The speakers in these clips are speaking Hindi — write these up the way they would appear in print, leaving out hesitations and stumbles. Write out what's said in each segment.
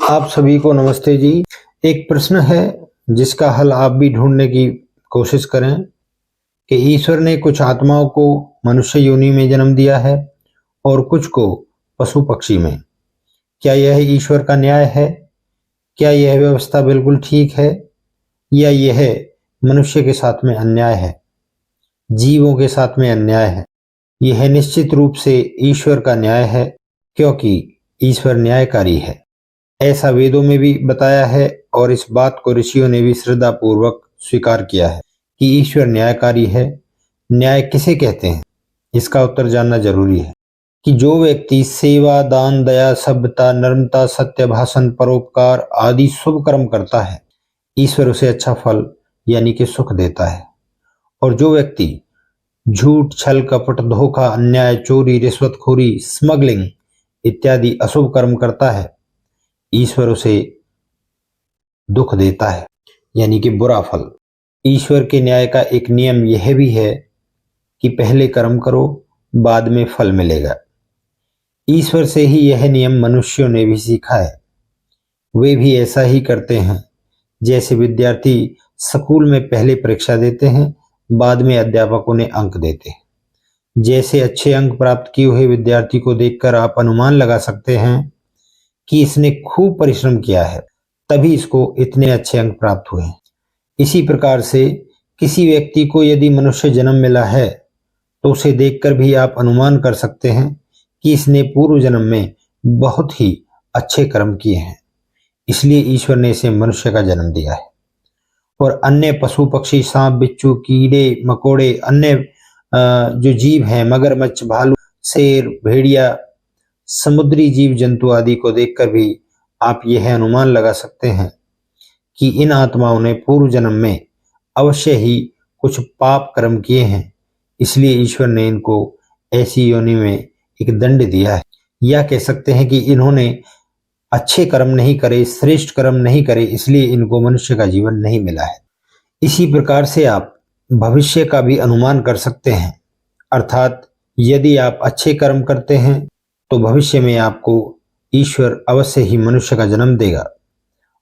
आप सभी को नमस्ते जी। एक प्रश्न है जिसका हल आप भी ढूंढने की कोशिश करें कि ईश्वर ने कुछ आत्माओं को मनुष्य योनि में जन्म दिया है और कुछ को पशु पक्षी में। क्या यह ईश्वर का न्याय है? क्या यह व्यवस्था बिल्कुल ठीक है या यह मनुष्य के साथ में अन्याय है, जीवों के साथ में अन्याय है? यह निश्चित रूप से ईश्वर का न्याय है, क्योंकि ईश्वर न्यायकारी है। ऐसा वेदों में भी बताया है और इस बात को ऋषियों ने भी श्रद्धा पूर्वक स्वीकार किया है कि ईश्वर न्यायकारी है। न्याय किसे कहते हैं, इसका उत्तर जानना जरूरी है कि जो व्यक्ति सेवा, दान, दया, सभ्यता, नर्मता, सत्य भाषण, परोपकार आदि शुभ कर्म करता है, ईश्वर उसे अच्छा फल यानी कि सुख देता है। और जो व्यक्ति झूठ, छल, कपट, धोखा, अन्याय, चोरी, रिश्वतखोरी, स्मगलिंग इत्यादि अशुभ कर्म करता है, ईश्वर उसे दुख देता है यानी कि बुरा फल। ईश्वर के न्याय का एक नियम यह भी है कि पहले कर्म करो, बाद में फल मिलेगा। ईश्वर से ही यह नियम मनुष्यों ने भी सीखा है। वे भी ऐसा ही करते हैं। जैसे विद्यार्थी स्कूल में पहले परीक्षा देते हैं, बाद में अध्यापक उन्हें अंक देते हैं। जैसे अच्छे अंक प्राप्त किए हुए विद्यार्थी को देखकर आप अनुमान लगा सकते हैं कि इसने खूब परिश्रम किया है, तभी इसको इतने अच्छे अंक प्राप्त हुए हैं। इसी प्रकार से किसी व्यक्ति को यदि मनुष्य जन्म मिला है तो उसे देखकर भी आप अनुमान कर सकते हैं कि इसने पूर्व जन्म में बहुत ही अच्छे कर्म किए हैं, इसलिए ईश्वर ने इसे मनुष्य का जन्म दिया है। और अन्य पशु पक्षी, सांप, बिच्छू, कीड़े मकोड़े, अन्य जो जीव हैं, मगरमच्छ, भालू, शेर, भेड़िया, समुद्री जीव जंतु आदि को देखकर भी आप यह अनुमान लगा सकते हैं कि इन आत्माओं ने पूर्व जन्म में अवश्य ही कुछ पाप कर्म किए हैं, इसलिए ईश्वर ने इनको ऐसी योनि में एक दंड दिया है। या कह सकते हैं कि इन्होंने अच्छे कर्म नहीं करे, श्रेष्ठ कर्म नहीं करे, इसलिए इनको मनुष्य का जीवन नहीं मिला है। इसी प्रकार से आप भविष्य का भी अनुमान कर सकते हैं। अर्थात यदि आप अच्छे कर्म करते हैं तो भविष्य में आपको ईश्वर अवश्य ही मनुष्य का जन्म देगा,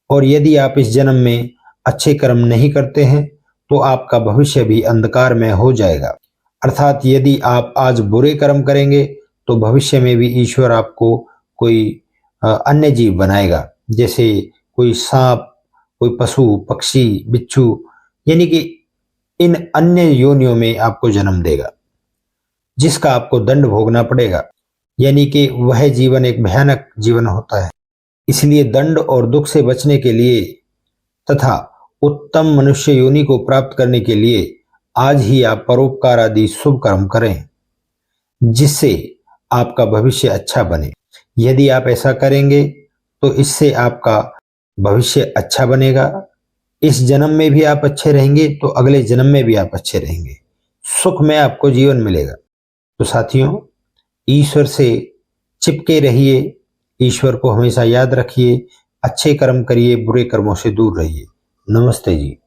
और यदि आप इस जन्म में अच्छे कर्म नहीं करते हैं तो आपका भविष्य भी अंधकार में हो जाएगा। अर्थात यदि आप आज बुरे कर्म करेंगे तो भविष्य में भी ईश्वर आपको कोई अन्य जीव बनाएगा, जैसे कोई सांप, कोई पशु पक्षी, बिच्छू, यानी कि इन अन्य योनियों में आपको जन्म देगा, जिसका आपको दंड भोगना पड़ेगा। यानी कि वह जीवन एक भयानक जीवन होता है। इसलिए दंड और दुख से बचने के लिए तथा उत्तम मनुष्य योनि को प्राप्त करने के लिए आज ही आप परोपकार आदि शुभ कर्म करें, जिससे आपका भविष्य अच्छा बने। यदि आप ऐसा करेंगे तो इससे आपका भविष्य अच्छा बनेगा। इस जन्म में भी आप अच्छे रहेंगे तो अगले जन्म में भी आप अच्छे रहेंगे, सुख में आपको जीवन मिलेगा। तो साथियों, ईश्वर से चिपके रहिए, ईश्वर को हमेशा याद रखिए, अच्छे कर्म करिए, बुरे कर्मों से दूर रहिए। नमस्ते जी।